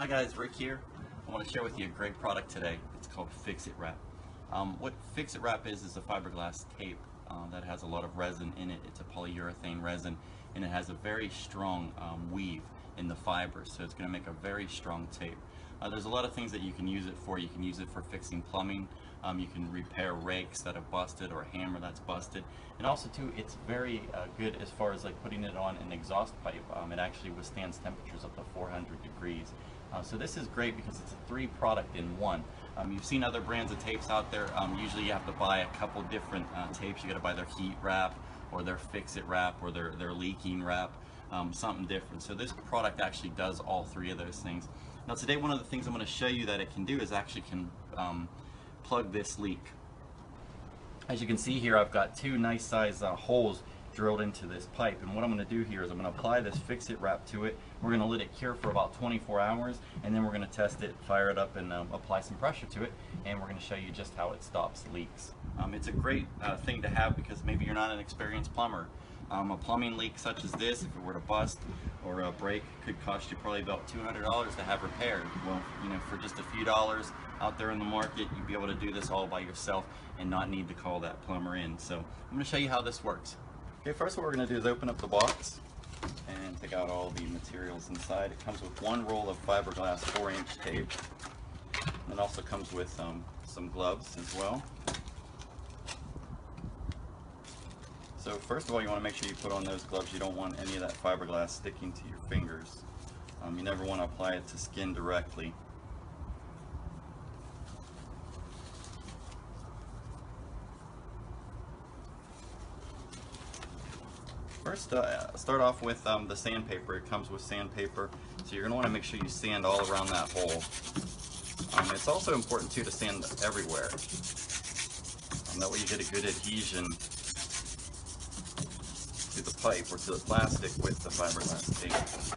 guys, Rick here. I want to share with you a great product today. It's called Fix-It Wrap. What Fix-It Wrap is a fiberglass tape that has a lot of resin in it. It's a polyurethane resin, and it has a very strong weave in the fibers, so it's going to make a very strong tape. There's a lot of things that you can use it for. You can use it for fixing plumbing. You can repair rakes that have busted or a hammer that's busted. And also too, it's very good as far as like putting it on an exhaust pipe. It actually withstands temperatures up to 400 degrees. So this is great because it's a 3-product in one. You've seen other brands of tapes out there. Usually you have to buy a couple different tapes. You got to buy their heat wrap or their Fix-It Wrap or their leaking wrap, something different. So this product actually does all 3 of those things. Now today, one of the things I'm going to show you that it can do is actually can plug this leak. As you can see here, I've got 2 nice size holes drilled into this pipe, and what I'm going to do here is I'm going to apply this Fix-It Wrap to it. We're going to let it cure for about 24 hours, and then we're going to test it, fire it up, and apply some pressure to it, and we're going to show you just how it stops leaks. It's a great thing to have because maybe you're not an experienced plumber. A plumbing leak such as this, if it were to bust or break, could cost you probably about $200 to have repaired. Well, you know, for just a few dollars out there in the market, you'd be able to do this all by yourself and not need to call that plumber in. So I'm going to show you how this works. Okay, first what we're going to do is open up the box and take out all the materials inside. It comes with 1 roll of fiberglass 4-inch tape. And it also comes with some gloves as well. So first of all, you want to make sure you put on those gloves. You don't want any of that fiberglass sticking to your fingers. You never want to apply it to skin directly. First, start off with the sandpaper. It comes with sandpaper, so you're going to want to make sure you sand all around that hole. It's also important too to sand everywhere. That way you get a good adhesion to the pipe or to the plastic with the fiberglass tape.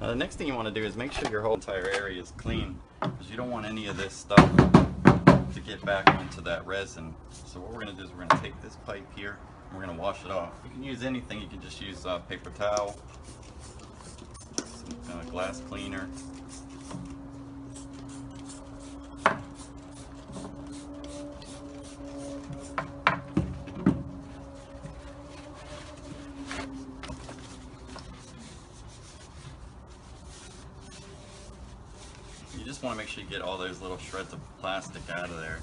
The next thing you want to do is make sure your whole entire area is clean, because you don't want any of this stuff to get back onto that resin. So what we're going to do is we're going to take this pipe here and we're going to wash it off. You can use anything. You can just use paper towel, some glass cleaner. You just want to make sure you get all those little shreds of plastic out of there.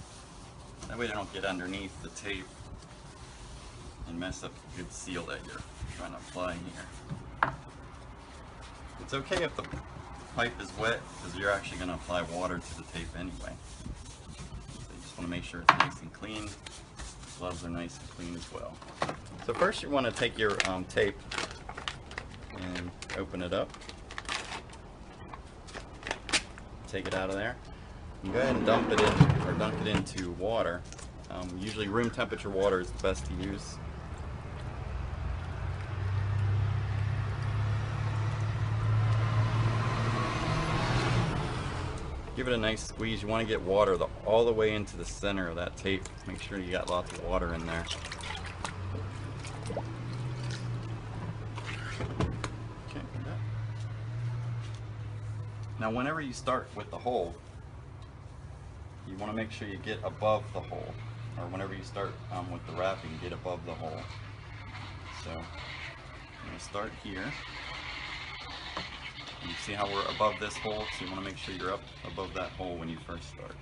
That way they don't get underneath the tape and mess up the good seal that you're trying to apply here. It's okay if the pipe is wet because you're actually going to apply water to the tape anyway. So you just want to make sure it's nice and clean. The gloves are nice and clean as well. So first you want to take your tape and open it up. Take it out of there. You go ahead and dump it in, or dunk it into water. Usually room temperature water is the best to use. Give it a nice squeeze. You want to get water all the way into the center of that tape. Make sure you got lots of water in there. Now whenever you start with the hole, you want to make sure you get above the hole, or whenever you start with the wrapping, get above the hole. So I'm going to start here. And you see how we're above this hole, so you want to make sure you're up above that hole when you first start.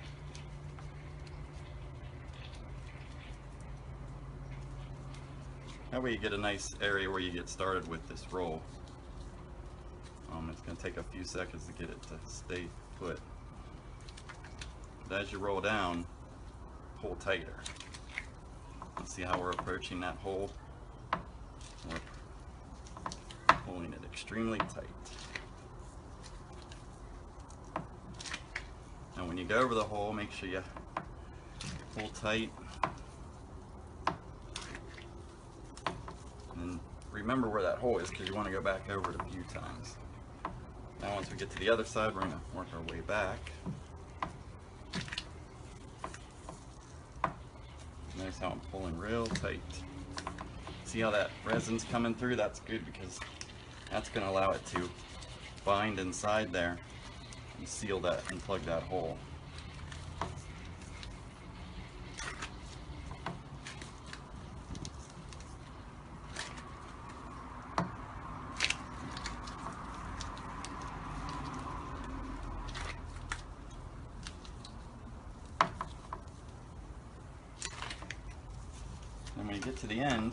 That way you get a nice area where you get started with this roll. It's going to take a few seconds to get it to stay put. But as you roll down, pull tighter. See how we're approaching that hole? We're pulling it extremely tight. Now when you go over the hole, make sure you pull tight. And remember where that hole is, because you want to go back over it a few times. Now once we get to the other side, we're going to work our way back. Notice how I'm pulling real tight. See how that resin's coming through? That's good, because that's going to allow it to bind inside there and seal that and plug that hole. And when you get to the end,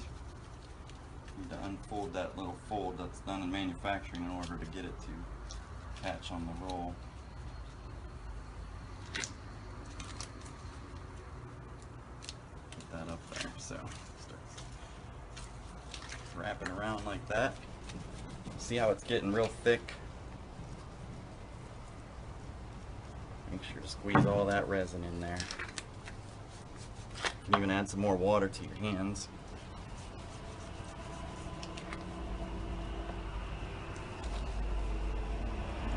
you need to unfold that little fold that's done in manufacturing in order to get it to catch on the roll. Get that up there. So start wrapping around like that. See how it's getting real thick? Make sure to squeeze all that resin in there. You can even add some more water to your hands.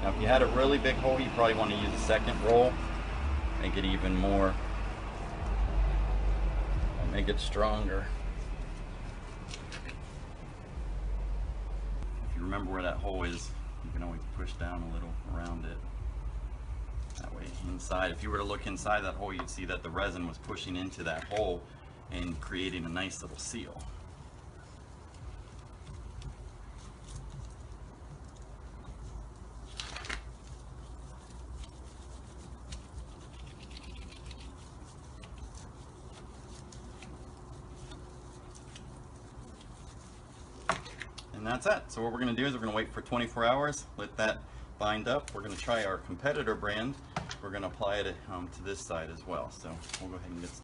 Now if you had a really big hole, you probably want to use a second roll. Make it even more, make it stronger. If you remember where that hole is, you can always push down a little around it. That way inside, if you were to look inside that hole, you'd see that the resin was pushing into that hole and creating a nice little seal. And that's it. So what we're going to do is we're going to wait for 24 hours, let that bind up. We're going to try our competitor brand. We're going to apply it to this side as well. So we'll go ahead and get started.